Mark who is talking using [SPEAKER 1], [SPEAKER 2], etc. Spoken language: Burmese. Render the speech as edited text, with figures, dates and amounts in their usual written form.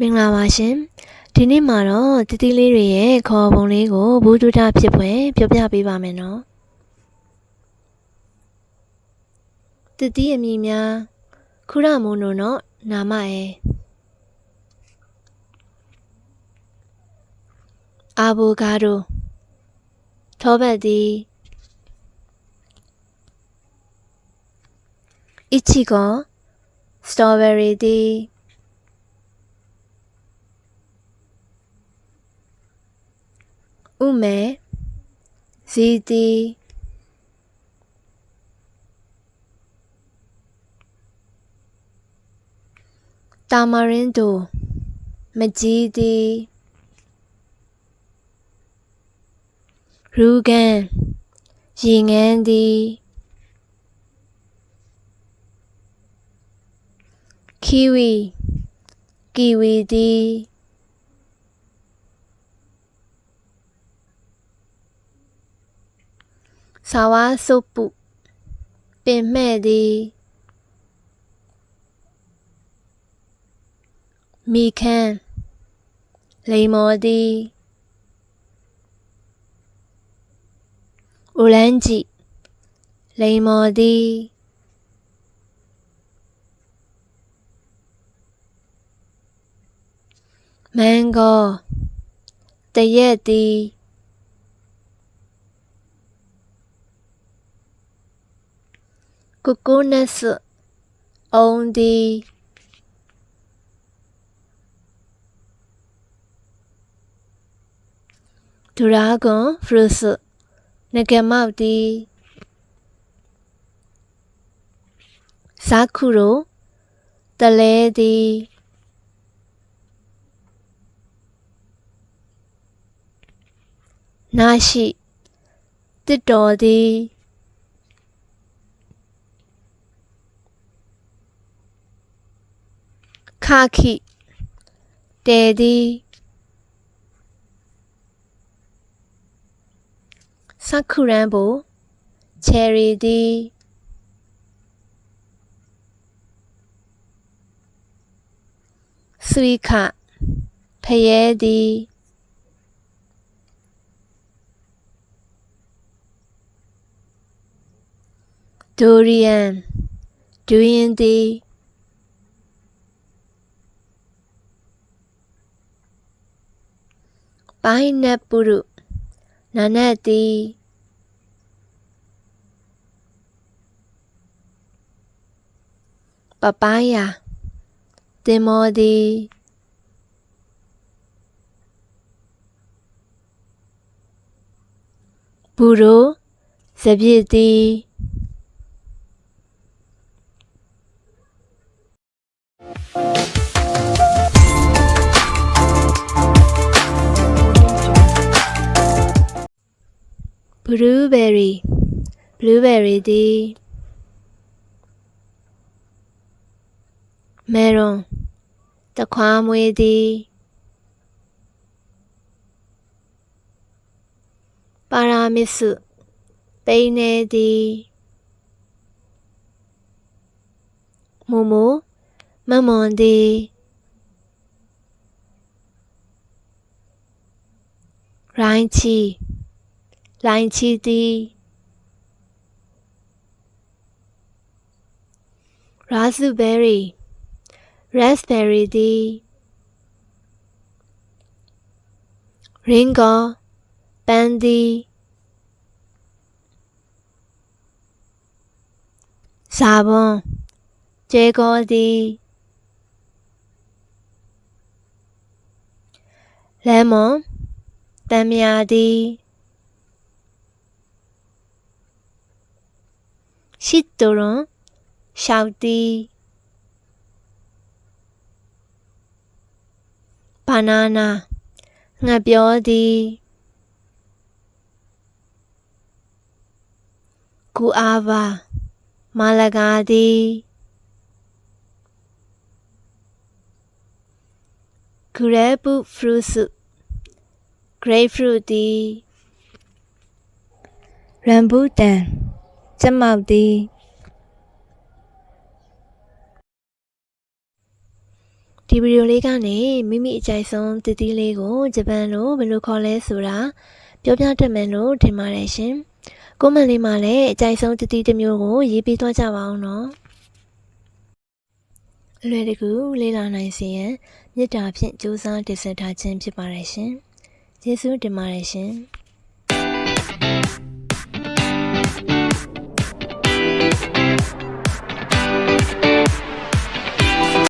[SPEAKER 1] မင်္ဂလာပါရှင်ဒီနေ့မှာတော့တတိလေးတွေရဲ့ခေါ်ပုံလေးကိုဘူဒုဒဖြစ်ဖွယ်ပြောပြပေးပါမယ်နော်တတိအမည်များခုရမိုနိုနော်နာမရဲ့အာဗိုကာဒိုထောပတ်သည်အီချီကိုစတော်ဘယ်ရီသည်ဥမဲဇီတီတာမာရင်ဒိုမကြီးသည်ရူဂန်ရေငန်းသည်ကီဝီသည်ဆာဝါဆုပ်ပုပင်မဲ့သည်မီခန်းလိမ္မော်သည်အိုလန်ဂျီလိမ္မော်သည်မန်ဂိုတရက်သည်ကိုကိုနက်စ်အုံသည်ဒရာဂွန်ဖရုစ်နဂမောက်သည်ဇာကူရိုတလဲသည်နာရှိတစ်တော်သည်ခခိတဲသည်စခုရန်ဘိုချယ်ရီသည်ဆွီခဖယဲသည်ဒိုရီယန်ဒူရင်သည်ပိုင်းနက်ပုရုနာနတ်သည်ပပယာတင်မောသည်ဘူရိုစပြည့်သည်ဘလူးဘယ်ရီသည်မေရွန်တခွားမွေးသည်ပါရာမစ်စုပိန်းနေသည်မူမူမမွန်သည်လိုင်းချီသည်ရာဇူဘယ်ရီသည်ရင်ဂေါပန်းသည်ဇာဘွန်ကျေကောသည်လဲမွန်တံမြာသည်ရှိတိုရွန်ရှောက်သည်ဘနာနာငှက်ပြောသည်ဂူအာဗာမာလကာသည်ဂရဲပုဖရုစုဂရိတ်ဖရုသည်ရမ်ဘူတန်ကျမောက်သည်ဒီ ဒီဗီဒီယိုလေးကနေမိမိအကြိုက်ဆုံးတည်တည်လေးကိုဂျပန်လိုဘယ်လိုခေါ်လဲဆိုတာပြောပြတတ်မယ်လို့ထင်ပါတယ်ရှင်။ကွန်မန့်လေးမှာလည်းအကြိုက်ဆုံးတည်တည်တစ်မျိုးကိုရေးပေးသွားကြပါအောင်နော်။အလွယ်တကူလေးလာနိုင်စေရန်မေတ္တာဖြင့်ကြိုးစားတင်ဆက်ထားခြင်းဖြစ်ပါတယ်ရှင်။ကျေးဇူးတင်ပါတယ်ရှင်။